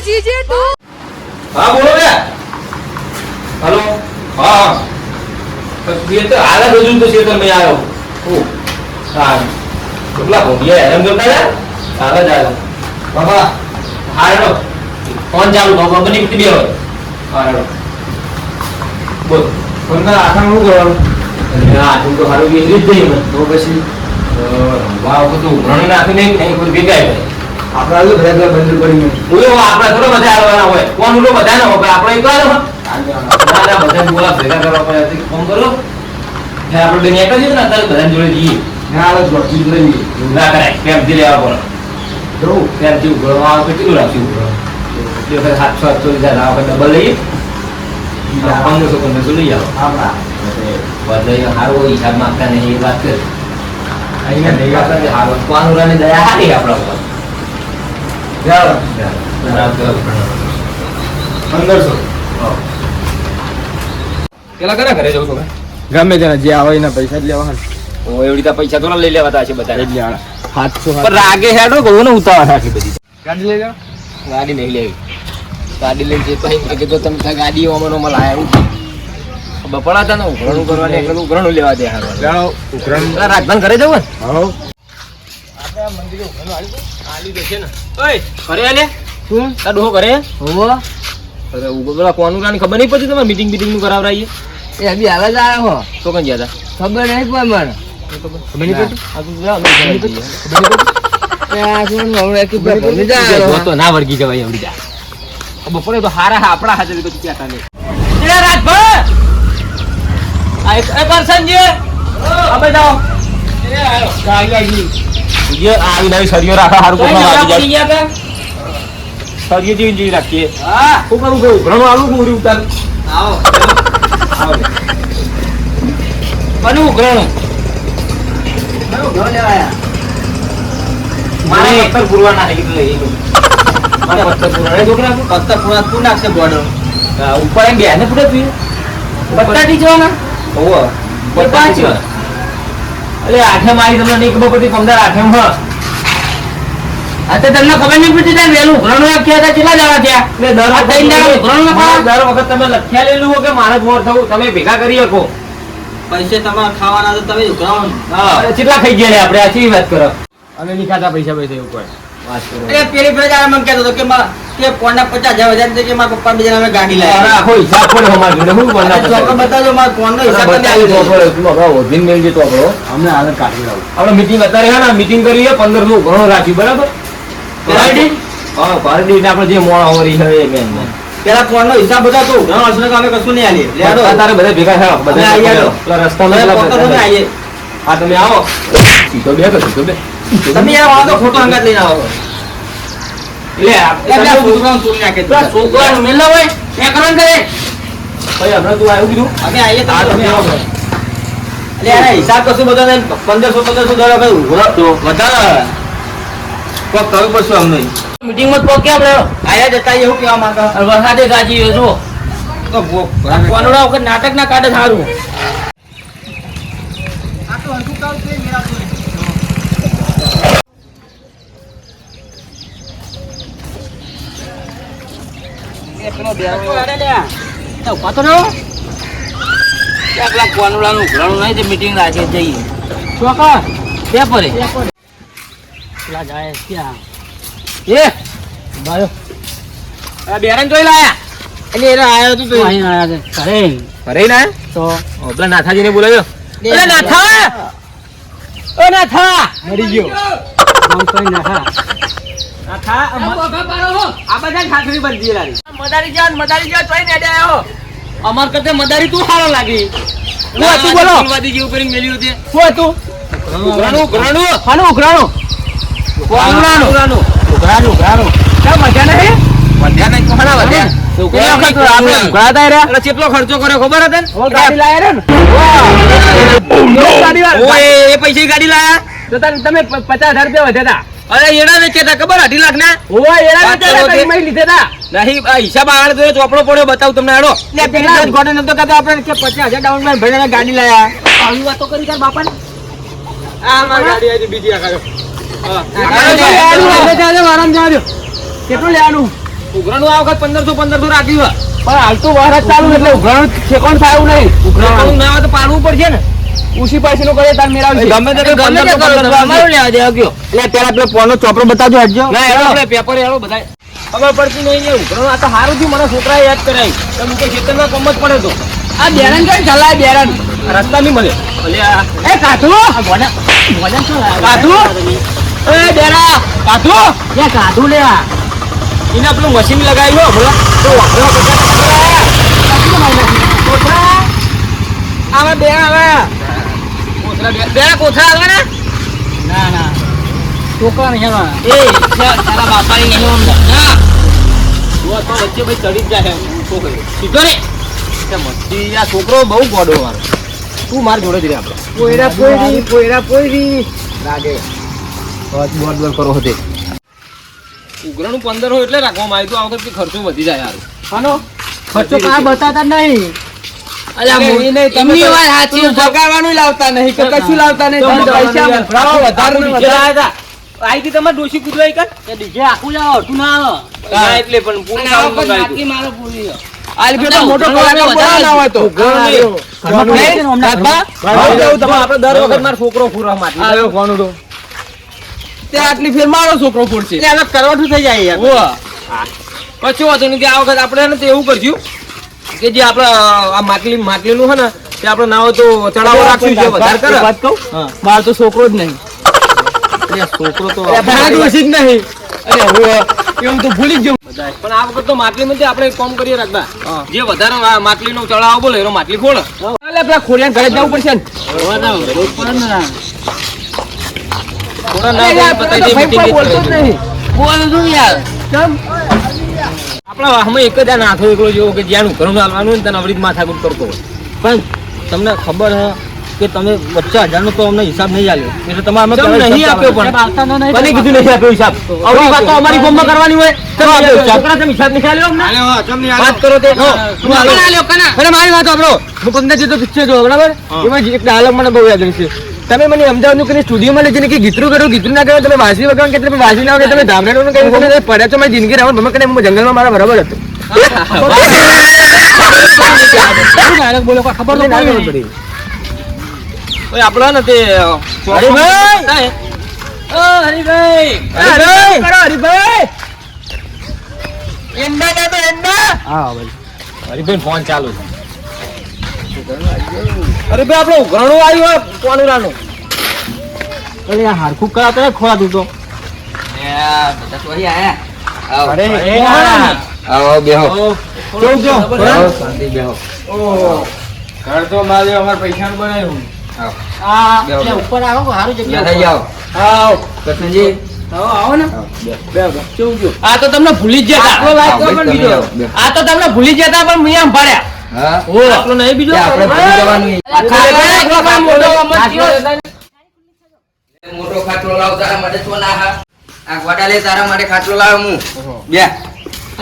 जीजे तू हाँ बोलो क्या हेलो हाँ ये तो आधा बजून तो क्षेत्र में आया हूँ हाँ કેટલા ભોગિયા એમ જોતા યાર આલા જાવ બાબા હારો ફોન ચાલુ બાબા બની કિતી બે હોય હારો બોલ કોના આખા હું કરવાનું આ તું તો હારો કે રીત દઈ મને તો પછી વાવ તો ઉઘરાણી નાખી નહીં નહીં કોઈ ભેગાય આપડા તો ભેગા બંધ કરી મે ઓય આપડા થોડો બધા આવવાના હોય કોણ ઉલો બધા ના હોય આપણે એકલા ના ના બધા બોલા ભેગા કરવા પડે ફોન કરો હે આપણે બેન એક જ ને તારે બધા જોડે જઈએ ના આલો જોડી લઈ ના કરાય કેમ દી લેવા પડે જો કેમ દી ઉઘરાવા આવે કેટલું રાખી ઉઘરાવા એટલે ફેર 700 હજાર આવે ડબલ લઈએ 1500 લઈ આવો આપડા વધારે હારો હિસાબ માંગતા નહીં એ વાત કર અહીંયા નહીં આપણે હારો કોનુરાની દયા હારી આપણા ઉપર જાવ બરાબર 1500 પેલા કરા ઘરે જવું છો ગમે તેના જે આવે એના પૈસા જ લેવા ઓ એવડી તો પૈસા તો લઈ લેવાતા છે બધા એટલે 700 પર રાગે હેડો કહું ને ઉતાવળ રાખી બધી ગાડી લઈ જાવ ગાડી નહીં લેવી ગાડી લઈને જે પછી કીધું તમે ગાડી ઓમનો મલ આયા બપડા હતા ને ઉઘરાણું કરવાની એટલે ઉઘરાણું લેવા દે હારો જાણો ઉઘરાણું રાજભાન ઘરે જવું ને હા આપણે મંદિરે ઉઘરાણું આલી દે છે ને ઓય ઘરે આલે શું તા ડોહો ઘરે હોવો અરે ઉગલા કોનુરાની ખબર નહીં પડી તમારે મીટિંગ નું કરાવરાઈએ એ અભી હાલ જ આયો હો તો કઈ ગયા હતા ખબર નહીં પણ મને ખબર નહીં પડી આ તો જા ખબર નહીં પડી એ આ શું હવે કે ભણી જા તો ના વર્ગી જવાય એવડી જા બપોરે તો હારા આપડા હાજર તો ક્યાં તાને એ રાજભા આ એક કરસનજી અબે જાઓ એ આયો ગાડી જે આવી નવી સરિયો રાખા હારું કોણ આવી જાય સરિયો જેવી રાખીએ હા હું કરું કે ઉઘરાણો આલું મૂરી ઉતાર આવો આવો અને ઉઘરાણો લેવાયા મારે પત્તર પુરવા ના કીધું લઈ મારે પત્તર પુરવા છોકરા પત્તર પુરવા તું નાખશે બોર્ડર ઉપર એમ બે ને પૂરે તું પત્તા ટી જવાના ઓવો પત્તા ટી અલે આઠે મારી તમને નહીં ખબર પડી 15 આઠેમ હ અત્યારે તમને ખબર નહીં પડતી તાર વેલું ઉઘરાણો આખ્યા હતા કેટલા જણા થયા એટલે દર વખત ઉઘરાણો ના દર વખત તમે લખ્યા લેલું હો કે મારે જ મોર થવું તમે ભેગા કરી શકો પૈસે તમારે ખાવાના તો તમે ઉઘરાણો હા કેટલા ખાઈ ગયા આપણે આછી વાત કરો અને ની ખાતા પૈસા એવું કોઈ વાત કરો એ પેલી પ્રજા મને કહેતો હતો કે કોના 50,000 દે કે મારા પપ્પા બીજા નામે ગાડી લાવ્યા અરે આખો હિસાબ પડે અમાર જોડે હું કોના ચોકો બતાજો માર કોનો હિસાબ તમે આવી ચોકો તું હવે ઓધીન મેલ જે ચોકો અમને હાલ કાઢી લાવ આપણે મીટિંગ અત્યારે હે ને મીટિંગ કરીએ 1500 ઘણો રાખી બરાબર પાર્ટી હા પાર્ટી ને આપણે જે મોણા હોરી છે એ મેન પેલા કોનો હિસાબ બતાતો ઘણો અસને કામે કશું નહીં આલી લેડો તારે બધા ભેગા થાઓ બધા આયા પેલા રસ્તામાં તમે આઈએ આ તમે આવો સીધો બે તો સીધો બે તમે યાર વાળો ફોટો અંગાત લઈને આવો લે આપણે છોકરાને તોડી નાખે છોકરાને મેલા હોય એ કરન કરે ભાઈ આપણે તું આવ્યું કીધું અમે આઈએ તમે આવો એટલે યાર હિસાબ કશું બધાને 1500 દર ભાઈ તો વધારે કોક કરવું પડશે અમને મીટિંગ માં પોકે આપણે આયા જતા એવું કેવા માંગા વરસાદે ગાજી જો તો કોનોડા વખત નાટક ના કાઢે સારું આ તો હંતુ કાવ છે મેરા પેલો બેરો અરે લે તો પાતો નો એકલા કોનુડાનું ઉઘરાણું નહીં તે મીટિંગ રાખે જઈએ ચોકા પેપરે પેલા જાય ક્યાં એ બાયો આ બેરન જોઈ લાયા એટલે એરા આયો તો અહીં આયા છે ઘરે ના તો ઓબલા નાથાજીને બોલાવ્યો અરે નાથા ઓ નાથા મરી ગયો નામ કોઈ નાથા નાથા આ બધા ખાખરી બંધી લારી મદારી જાન તોય ને આયો અમર કરતે મદારી તું હારો લાગી હું તું બોલો ફૂલવાદી જેવું કરીને મેલ્યું તે શું હતું ઉઘરાણું હાનો ઉઘરાણું કોનુરાનું ઉઘરાણું કેમ મજા નહીં કોના વધ્યા કેટલો ખર્ચો કર્યો ખબર હતા ને ગાડી લાયા રે એ પૈસા ગાડી લાયા તો તમે 50,000 રૂપિયા વધ્યા હતા અરે એના ને કેતા ખબર 2.5 લાખ ના ઓય એના ને લીધા હતા નહીં હિસાબ આગળ તો ચોપડો પડ્યો બતાવ તમને હેડો લે પેલા ગોડે નતો કહેતો આપણે કે 50,000 ડાઉન પેમેન્ટ ભરીને ગાડી લાયા આવી વાતો કરી કર બાપાને આ માર ગાડી આવી બીજી આગળ હા આરામ જાજો કેટલું લેવાનું ઉઘરાણું આ વખત 1500 રાખ્યું પણ હાલ તો વરસ ચાલુ એટલે ઉઘરાણું ઠેકાણ થાય એવું નહીં. ઉઘરાણું ના હોય તો પાડવું પડશે ને. ઉસી પૈસાનું કરે તાર મેળાવશે. ગમે તે 1500 અમારું લેવા દે ગયો. એટલે પેલા પેલો પોનો ચોપડો બતાવજો હટજો. ના આપણે પેપર હેળો બધા ખબર પડતી નહીં ને ઉઘરાણું આ તો સારું થયું મને છોકરાએ યાદ કરાવી. તમે કે ખેતરમાં કોમ જ પડે તો આ બેરન કઈ ચલાય બેરન રસ્તા નહીં મળે. એ કાઠું કાઠું એ બેરા કાઠું ક્યાં કાઠું લેવા એને પેલું મશીન લગાવ્યું હમણાં તો આવે બે આવે કોથળા આવે ને ના ના છોકરા નહીં આવે એ તારા બાપાની નહીં અમને ના તો વચ્ચે ભાઈ ચડી જ જાય છોકરી સીધો રે મસ્તી આ છોકરો બહુ ગોડો મારો તું માર જોડે જ રે આપણે પોયરા પોયરી લાગે બોર્ડ બોર્ડ કરો હોતે ઉઘરાણું 15 હોય એટલે રાખવામાં આવ્યું આ વખત ખર્ચો વધી જાય યાર હાનો ખર્ચો કા બતાતા નહીં અલ્યા મોઈ નહીં તમે વાત સાચી ભગાડવાનું લાવતા નહીં કે કશું લાવતા નહીં તમે પૈસા વધારે નીચે લાયા હતા આઈથી તમાર ડોશી કૂદવાઈ કર એ ડીજે આખું જાવ તું ના આવે ના એટલે પણ પૂરી ના બાકી મારો પૂરી આલ બેટા મોટો કલાકાર બોલાવના હોય તો આપણે દર વખત મારો છોકરો ફૂરવા માટે આવ્યો કોનું તો તે આટલી ફેર મારો છોકરો ફૂરશે એટલે હવે કરવાઠું થઈ જાય યાર ઓ કશું હતું નહીં કે આ વખત આપણે ને તો એવું કરશું કે જે આપણે આ માટલીનું હે ને તે આપણે ના હોય તો ચડાવો રાખશું છે વધારે કરે વાત કહું માર તો છોકરો જ નહીં છોકરો તો દોષી જ નહીં અરે હું એમ તો ભૂલી જ જવું પણ આ વખત તો માટલીમાં આપણે કોમ કરીએ રાખતા જે વધારે માટલીનો ચડાવો બોલે એનો માટલી ખોળ એટલે પેલા ખોડિયા ઘરે જવું પડશે ને આપણા અમે એક જ નાથો એકલો જેવો કે જ્યાં ઘરનું હાલવાનું ને તેને અવરીત માથાકૂટ કરતો હોય પણ તમને ખબર હે કે તમે 50,000 નો તો અમને હિસાબ નહીં આલ્યો એટલે તમે અમે નહીં આપ્યો પણ મને કીધું નહીં આપ્યો હિસાબ આવડી વાત તો અમારી ફોર્મમાં કરવાની હોય તમે આપ્યો છોકરા તમે હિસાબ નહીં આલ્યો અમને વાત કરો તે તું આલ્યો કના અરે મારી વાત સાંભળો હું તમને જે તો પિક્ચર જો બરાબર એમાં એક ડાયલોગ મને બહુ યાદ છે તમે મને અમદાવાદનું કઈ સ્ટુડિયોમાં લઈ જઈને કે ગીતરું કરો ગીતરું ના કરો તમે વાસી વગાડો કે તમે વાસી ના વગાડો તમે ધામરાનું કઈ તમે પડ્યા છો મારી જિંદગી રહેવાનું ભમે કરીને જંગલમાં મારા બરાબર હતું બોલો ખબર તો પડી ઓય આપણો ને તે હરીભાઈ ઓ હરીભાઈ કરો હરીભાઈ એંડા ના તો એંડા હા ભાઈ હરીભાઈ ફોન ચાલુ છે અરે ભાઈ આપણો ઘણું આવ્યું કોનુરાનું અરે આ હારખું કરાતો ને ખોરા દૂધો બધા તો અહીં આયા અરે આવો બેહો જો શાંતિ બેહો ઓ ઘર તો મારે અમાર પૈસાનું બનાવ્યું આ એટલે ઉપર આવો સારું જગ્યા થઈ જાવ આવો કૃષ્ણજી આવો ને બેહો કેવું આ તો તમને ભૂલી જ જતા આટલો લાઈક પણ બીજો આ તો તમને ભૂલી જતા પણ મિયા ભર્યા હા ઓ આપણો નહીં બીજો આપણે ભૂલી જવાનું મોટો ખાટલો લાવ તારા માટે તો ના આ ગોડા લે તારા માટે ખાટલો લાવ હું બે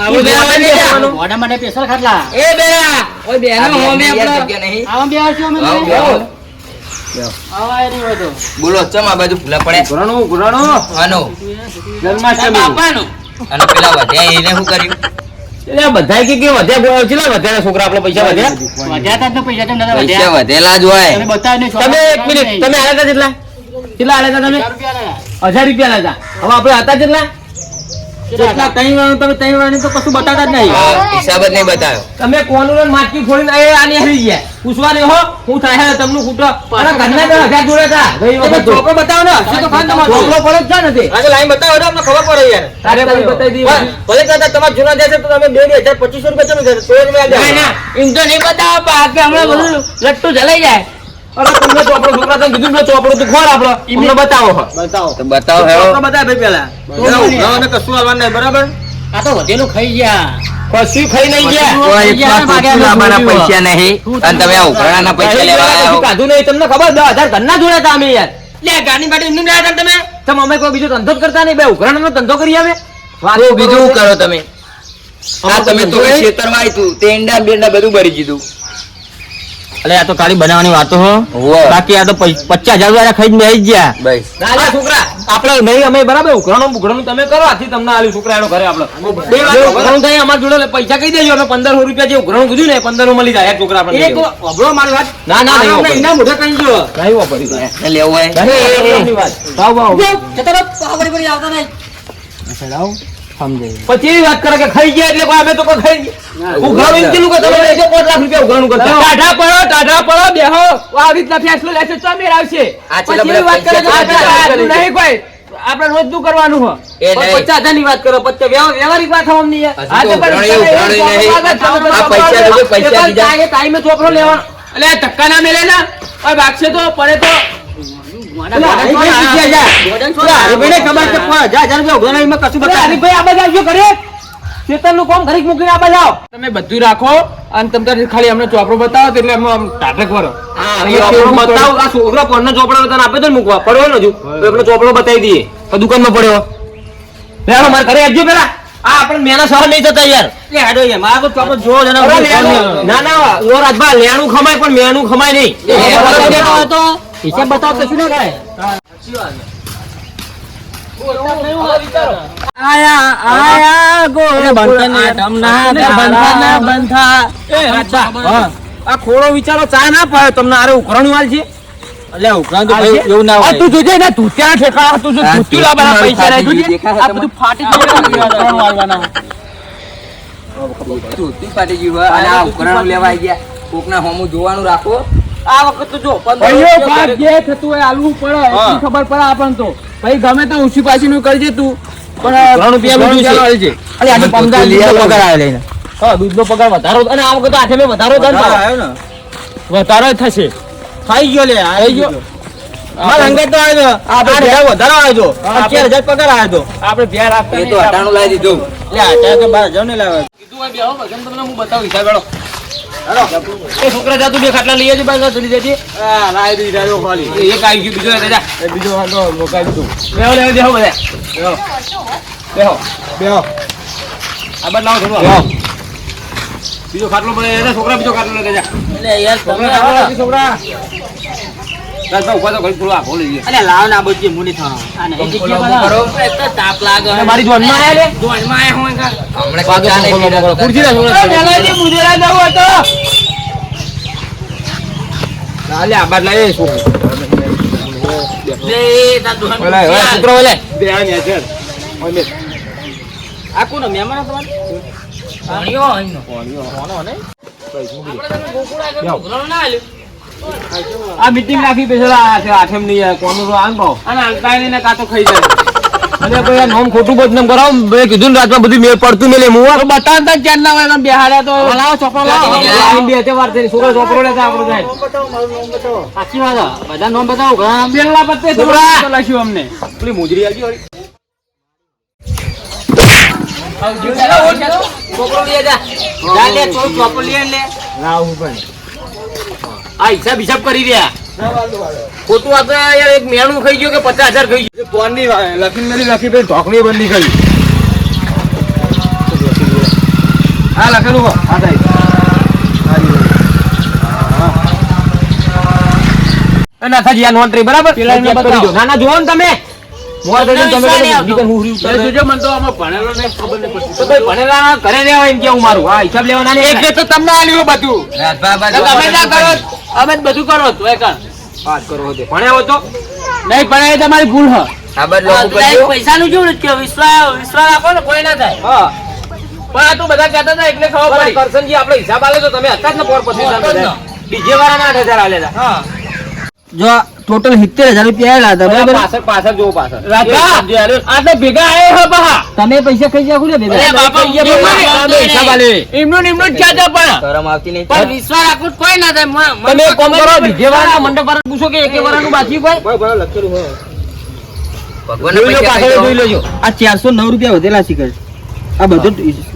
આવો બે ગોડા માટે સ્પેશિયલ ખાટલા એ બેરા ઓય બેનો હોમે આપણે નહીં આવો બે આવજો અમે આવા રે હોય તો બોલો ચમ આ બાજુ ભૂલા પડે ગુરાણો આનો જન્માષ્ટમી બાપાનો અને પેલા વધ્યા એને શું કર્યું એટલે બધાય કે વધ્યા ચેલા વધ્યા છોકરા આપણો પૈસા વધ્યા તા તો પૈસા તમને વધ્યા વધેલા જ હોય તમે બતાવ ને તમે એક મિનિટ તમે આયા તા કેટલા આયા તા તમે 1000 રૂપિયા લાગ્યા હવે આપણે હતા કેટલા કેટલા તઈ વાર તમે તઈ વાર તો કશું બતાતા જ નહીં હિસાબ જ નહીં બતાવ્યો તમે કોનું માટકી ફોડીને આની આવી ગયા પૂછવા દે હો હું થાય તમને કૂટો અરે ઘરના 1000 જોડે તા ગઈ વખત ચોપડો બતાવો ને હશે તો ખાન તમારો ચોપડો પડે જ છે નથી આજે લાઈન બતાવો એટલે અમને ખબર પડે યાર તારે બતાવી દી ભલે કદાચ તમારા જૂના દેશે તો તમે 2250 રૂપિયા તમે તો જ મેં ના ઇન તો નહીં બતાવો બાકી હમણાં બધું લટ્ટુ જલાઈ જાય અરે તમને ચોપડો છોકરા તને કીધું ને ચોપડો તો ખોર આપણો એમને બતાવો તો બતાવો હેરો તો બતાવ ભાઈ પેલા ને કશું હાલવાનું નહીં બરાબર આ તો વધેલું ખાઈ ગયા કશું ખાઈ નહીં ગયા અમારા પૈસા નહીં અને તમે આ ઉઘરાણાના પૈસા લેવા આવ્યા કાઢું નહીં તમને ખબર 10,000 ઘરના જોડે હતા અમે યાર લે ગાડી માટે એમને લાયા તમે તમે અમે કોઈ બીજો ધંધો કરતા નહીં બે ઉઘરાણાનો ધંધો કરી આવે વાતો બીજું કરો તમે આ તમે તો ખેતરમાં આવ્યું તે ઈંડા બેંડા બધું ભરી દીધું અરે આ તો ખાલી બનાવવાની વાતો હો બાકી આ તો 50,000 વાળા ખાઈ જ ગયા બસ છોકરા આપણે નહીં અમે બરાબર ઉઘરાણું તમે કરો આથી તમને આલ્યું છોકરાનો ઘરે આપણે બે વાર ઉઘરાણું થાય અમાર જોડે પૈસા કહી દેજો અમે 1500 રૂપિયા જે ઉઘરાણું કીધું ને 1500 મળી જાય છોકરા આપણે એક અબળો મારી વાત ના એના મોઢે કહી દો નહીં વાપરી લેવો હોય જતો પાવડી પડી આવતા નહીં ચડાવ સમજે પછી વાત કરે કે ખાઈ ગયા એટલે અમે તો કોઈ ખાઈ ગયા ઉઘરાણું ઇંતેલું કે તમે 5 લાખ રૂપિયા ઉઘરાણું કરતા ટાઢા પડો બેહો આ રીતના ફેસલો લેશે તો મેર આવશે પછી વાત કરે નહીં કોઈ આપણે રોજ નું કરવાનું હો 50,000 ની વાત કરો 50 વ્યવહારિક વાત હો અમને આ તો પૈસા બીજા ટાઈમે ચોપડો લેવાનો એટલે ટક્કા ના મેલે ના ઓય બાગશે તો પડે તો તમે બધું રાખો અને તમે ખાલી અમને ચોપડો બતાવો એટલે ટાટક વરો બતાવો આ છોકરો પણ ચોપડો તને આપે તો મૂકવા પડ્યો ને હજુ એટલે ચોપડો બતાવી દઈએ દુકાનમાં પડ્યો લેવાનો મારે ઘરે આવજો પેલા આ આપણે મેના સહ નહીં થતા યાર લે હાડો યાર મારા તો ચોપડો જો ના લો રાજભા લેણું ખમાય પણ મેણું ખમાય નહીં તો હિસાબ બતાવો તો શું ના કરે આયા ગોળ બંધા આ ખોડો વિચારો ચા ના પાયો તમને આરે ઉકરણું હાલ છે એટલે ઉકરણ તો ભાઈ એવું ના હોય તું જોજે ને તું ત્યાં ઠેકાણા તું જો ધૂત્યું લાવવાના પૈસા રહી જોજે આ બધું ફાટી ગયું ઉકરણ વાળવાના ધૂત્યું ફાટી ગયું અને આ ઉકરણ લેવા ગયા કોકના હોમું જોવાનું રાખો આ વખત તો જો 15 જે થતું હોય આલવું પડે એટલી ખબર પડે આપણને તો ભાઈ ગમે તો ઊંચી પાછી નું કરજે તું પણ 3 રૂપિયા બધું છે અરે આજે 15 લીટર પગાર આવે લઈને હા દૂધનો પગાર વધારો અને આ વખત આઠે મે વધારો આવ્યો ને વધારો થશે ખાઈ ગયો લે આવી ગયો માર અંગે તો આવ્યો આપણે વધારો આવ્યો 15000 પગાર આવ્યો આપણે ભેર આપતા એ તો 98 લાવી દીધું એટલે 18 તો 12000 ને લાવે કીધું હોય બેહો ભગન તમને હું બતાવું હિસાબ વેળો હાલો એ છોકરા જાતું બે ખાટલા લઈ આવજો બાય જલ્દી જલ્દી હા લાવી દીધા ખાલી એક આવી ગયું બીજો જા એ બીજો વાંધો મોકાઈ દીધું બેહો બધા બેહો આ બાદ લાવો થોડું બેહો બીજો ખાટલો પડે એને છોકરા બીજો ખાટલો લઈ જા એટલે યાર તમે છોકરા દાદા ઉભા તો ઘડી થોડું આખો લઈ લે અલે લાવ ના બોજી મુની થાનો આ નહીં કરો એક તો તાપ લાગે મારી જોનમાં આયા લે જોનમાં આયા હું હમણે પાછો કરો કુરજી ના છોકરા પેલાજી મુજેરા જાવ હતો લાલે આ બાદ લાય છોકરા લે તા દુકાન ઓલા છોકરા ઓલે બે આ ને છે ઓલે આ કોનો મહેમાન તમારે પાણીઓ આઈનો કોનો ને આપણે તમે ગોકુળા કે ગોકુળા ના આલ્યો આ મીટિંગ રાખી પેલા આઠમ ની કોનું આન ભાવ અને આલતાઈ ને કાતો ખાઈ જાય અને કોઈ આ નોમ ખોટું બદનામ કરાવ બે કીધું રાતમાં બધું મેળ પડતું મેલે હું બતાવતા ચાર ના હોય બેહાડ્યા તો લાવો ચોપડો લાવો બે તે વાર તે છોકરો ચોપડો લેતા આપણો જાય બતાવો મારું નામ બતાવો સાચી વાત બધા નામ બતાવો ગામ પેલા પત્તે છોકરા લખ્યું અમને પેલી મુજરી આવી વળી ચોપડો લે જા લે ચોપડો લે લાવ પણ આ હિસાબ કરી રહ્યા ખોટું આ તો યાર એક મેણું ખાઈ ગયો કે 50,000 ખાઈ ગયો કોણ ની લખીને મેલી લખી પછી ઢોકણી બંધી કરી હા લખેલું હો હા થાય ના થાજી આ નોટરી બરાબર પેલા ચેક કરી દો ના ના જોવો ને તમે મોર દઈને તમે દીકન હુરી ઉતારે જોજો મને તો આમાં ભણેલો ને ખબર ન પડતી તો ભાઈ ભણેલા ઘરે રહેવા એમ કેવું મારું હા હિસાબ લેવાના ને એક તો તમને આલ્યું બધું તમે ના કરો અમે બધું કરો તો એક વાત કરો દે ભણ્યા હો તો નહીં ભણ્યા તમારી ભૂલ હ આ બદ લોકો કર્યો પૈસા નું જોડ કે વિશ્વાસ રાખો ને કોઈ ના થાય હા પણ આ તો બધા કહેતા હતા એટલે ખબર પડી કરસનજી આપણે હિસાબ આલે તો તમે હતા જ ને પોર 25,000 ડીજે વાળા 8,000 આલેલા હા જો ટોટલ 70,000 રૂપિયા આયા હતા બરાબર પાછળ જો પાછળ આ તો ભેગા આયા હે બહા તમે પૈસા ખાઈ જાવ ને ભેગા હિસાબ આલે એમનો ચાચા પણ શરમ આવતી નહીં પણ વિશ્વાસ રાખો કોઈ ના થાય તમે કોમ કરો ડીજે વાળા મંડપ વાળા પૂછો કે એકે વાળાનું બાકી કોઈ બરાબર લખેલું હો ભગવાન પૈસા જોઈ લેજો આ 409 રૂપિયા વધેલા છે આ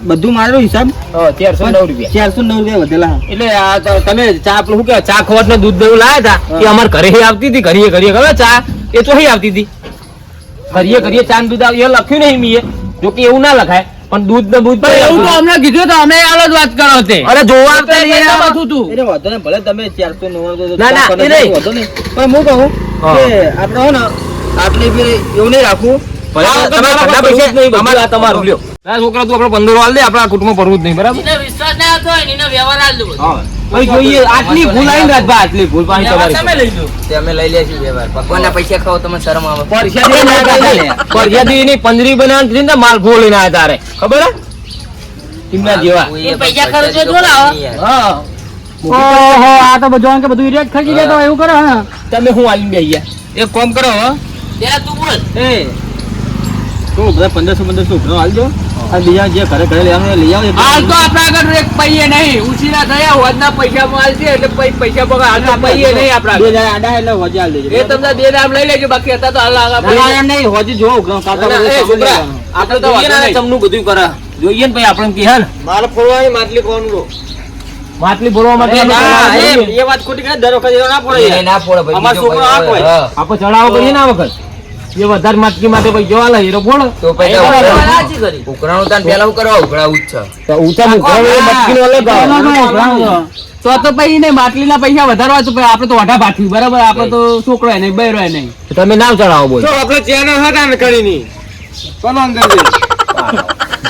બધું મારો હિસાબ 409 રૂપિયા વધેલા એટલે તમે ચા આપણું શું કે ચા ખોટ ને દૂધ દેવું લાયા હતા એ અમારે ઘરે આવતી હતી ઘરે ખબર ચા એ તો આવતી હતી ઘરે ચા દૂધ એ લખ્યું નહીં મીએ જો કે એવું ના લખાય પણ દૂધ ને દૂધ એવું તો અમને કીધું તો અમે આલો જ વાત કરો તે અરે જોવા આવતા તું એટલે વાંધો ને ભલે તમે 409 ના ના એ નહીં વાંધો નહીં પણ હું કહું કે આપણે હો ને આટલી ફેર એવું નહીં રાખવું. તમારા પૈસા જ નહીં, બધું આ તમારું લ્યો. છોકરા તું આપણે 15 હાલ દે, આપણા કુટુંબ પરવું જ નહીં, બરાબર? વિશ્વાસ ના હતો એનો વ્યવહાર આલ દો. ભાઈ જોઈએ આટલી ભૂલ આવી રાજભા, આટલી ભૂલ પાણી તમારી તમે લઈ લો. તે અમે લઈ લેશું વ્યવહાર. ભગવાનના પૈસા ખાઓ તમને શરમ આવે. પરસાદી ની પંજરી બનાવવાની ને માલ ફોડ લઈને આવ્યા તારે, ખબર હે? ટીમના જેવા. એ પૈસા ખર્ચો જો લાવો. હા ઓહો આ તો બધું કે બધું રેટ ખર્ચી જાય તો એવું કરે હા. તમે હું આવીને બેહી ગયા. એક કામ કરો હો, પેલા તું બોલ. તું બધા 1500 ઉપરો હાલજો. અને બીજા જે ઘરે ઘરે લેવાનું લઈ આવો. હાલ તો આપણા આગળ એક પૈયે નહીં ઉછીના થયા હોદના પૈસા માલ છે એટલે પૈસા બગા હાલ પૈયે નહીં આપણા બે જણા આડા એટલે હોજે હાલ દેજો. એ તમને બે નામ લઈ લેજો બાકી હતા તો હાલ ના, એમ નહીં, હોજે જો આપણે તો જોઈએ ને ચમનું બધું કરે જોઈએ ને ભાઈ આપણે કે હે ને માલ ફોડવાની માટલી કોનું લો માટલી ફોડવા માટે એ વાત ખોટી કરે દર વખત ના ફોડે એ ના ફોડે ભાઈ. અમાર છોકરો આ કોઈ આપણે ચડાવો કરીએ ને આ વખત એ વધારે માટકી માટે ભાઈ જોવા લે હીરો બોલો તો પૈસા સાચી કરી. ઉકરાણું તાન પેલા હું કરવા ઉકળાવું જ છે. તો ઊંચા મટકી નો અલગ તો પછી ને માટલીના પૈસા વધારવા તો આપણે તો વાઢા પાઠવી બરાબર આપણે તો છોકરો નહીં બૈરો નહીં તમે નામ ચડાવો બોલ આપણે ચેનલ હતા ને કરી ની કોનો અંદર દે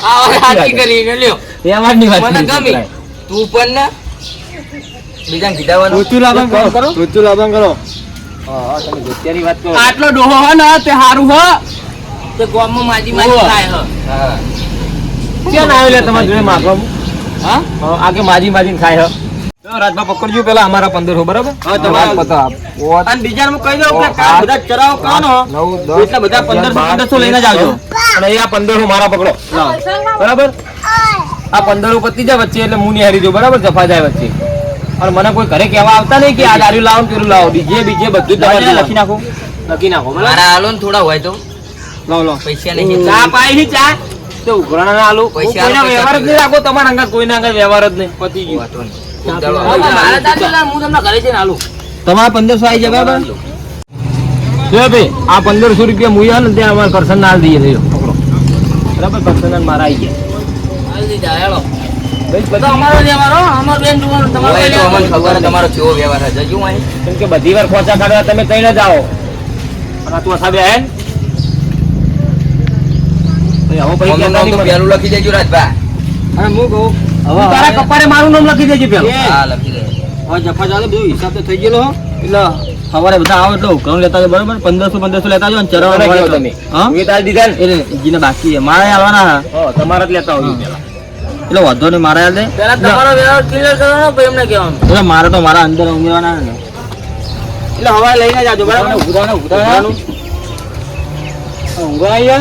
આ સાચી કરી લ્યો. એમાં ની વાત મને ગમી. તું પણ ને બીજાને કીધાવાનું. ઊંચું લાભન કરો ઊંચું લાભન કરો હા તમે ગોત્યાની વાત કરો આટલો ડોહો હો ને તે હારું હો તે ગામમાં માજી માજી થાય હ. હા ક્યાં આવ્યો લે તમારા જોડે માગવા હા આગે માજી માજી ખાય હ રાજભા પકડજો પેલા અમારા 1500 બરાબર હા તમારા પતા અને બીજાને હું કહી દઉં કે કામ બધા ચરાવ કાનો એટલે બધા 1500 લઈને જ આવજો અને આ 1500 મારા પકડો બરાબર આ 1500 પતી જાય વચ્ચે એટલે હું ની હારી જો બરાબર જફા જાય વચ્ચે અને મને કોઈ ઘરે કહેવા આવતા નહીં કે આ દારૂ લાવો પેલું લાવો ડીજે બીજે બધું તમારે લખી નાખો બરાબર મારા હાલો ને થોડા હોય તો લો પૈસા નહીં. ચા પાઈ ની ચા તો ઉઘરાણા ના આલુ પૈસા કોઈના વ્યવહાર જ નહીં રાખો તમારા અંગત કોઈના અંગત વ્યવહાર જ નહીં પતી ગયું વાતો નહીં. મારા દાદા લા હું તમને ઘરે જઈને આલું. તમારા 1500 આવી જાય બરાબર જો ભાઈ આ 1500 રૂપિયા મુયા ને ત્યાં અમારે કરશન ના દઈએ લ્યો પકડો બરાબર કરશન મારા આવી ગયા હાલ દીધા હેલો. ભાઈ બધા અમારો વ્યવહાર હો. અમાર બેન જોવાનું તમારો હોય તો અમને ખબર છે તમારો કેવો વ્યવહાર છે. જજો અહીં. કેમ કે બધી વાર ખોચા કાઢવા તમે તઈ ન જાઓ અને તું અસા બે હે ભાઈ હવે પછી મમ્મીનું નામ તો પેલું લખી દેજો રાજભા. અને હું કહું હવે તારા કપારે મારું નામ લખી દેજે પેલો હા લખી દે. હવે જફા જાવ બધું હિસાબ તો થઈ ગયેલો હો એટલે સવારે બધા આવો એટલે ઉઘરાણું લેતા જાવ બરાબર 1500 લેતા જાવ અને ચરાવવા તમે હા એ તાર દીધા ને એટલે જીને બાકી છે મારે આવવાના હા તમારા જ લેતા હોય પેલા એટલે વધો ને મારા યાદ પેલા તમારો વ્યવહાર ક્લિયર કરવાનો પછી એમને કહેવાનું. એટલે મારે તો મારા અંદર ઉમેરવાના ને એટલે હવા લઈને જાજો બરાબર ઉઘરાણું ઊંઘાઈ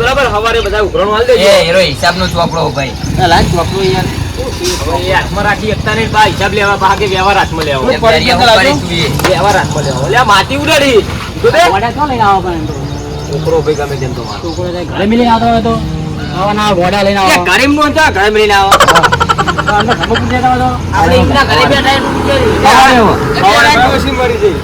બરાબર હવારે બધા ઉઘરાણું હાલ દેજો એ હીરો હિસાબનો ચોપડો ભાઈ. લાજ ચોપડો યાર હાથમાં રાખી એકતા ને બા હિસાબ લેવા ભાગે વ્યવહાર હાથમાં લેવો એમ દરિયા હું કરીશ તું એ. વ્યવહાર હાથમાં લેવો એટલે આ માટી ઉડાડી વાડા ક્યાં લઈને આવો પણ છોકરો ભાઈ ગમે તેમ તો મારો છોકરો જાય ઘરે મિલી આવતો હોય તો આવાના ઘોડા લઈને આવો ગરીબ નો છે ઘરે મળીને આવો અંદર ઘરમાં પૂછ્યા હતા તો આપણે એમના ઘરે બેઠા એનું વિચાર્યું. હવારે ડોસી મરી જઈ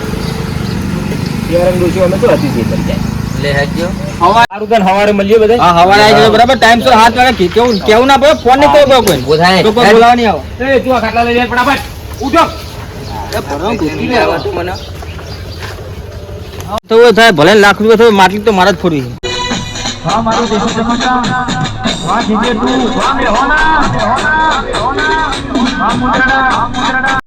યાર ડોસી અમે તો હતી જે કરી જાય લે હેડજો. સારું તને હવારે મળીએ બધા હા હવારે આવી જજો બરાબર ટાઈમ સર 7 વાગે કેવું ના પડે ફોન નહીં કરવો કોઈ ઊભો થાય. તો કોઈ બોલાવા નહીં આવો એ તું આ ખાટલા લઈ જાય ફટાફટ ઉઠો મને તો થાય ભલે લાખ રૂપિયા થાય માટલી તો મારા જ ફોડવી હા મારું દેશી ચમચા વાહ જીજે તું વાહ મે હોના વાહ મુંડડા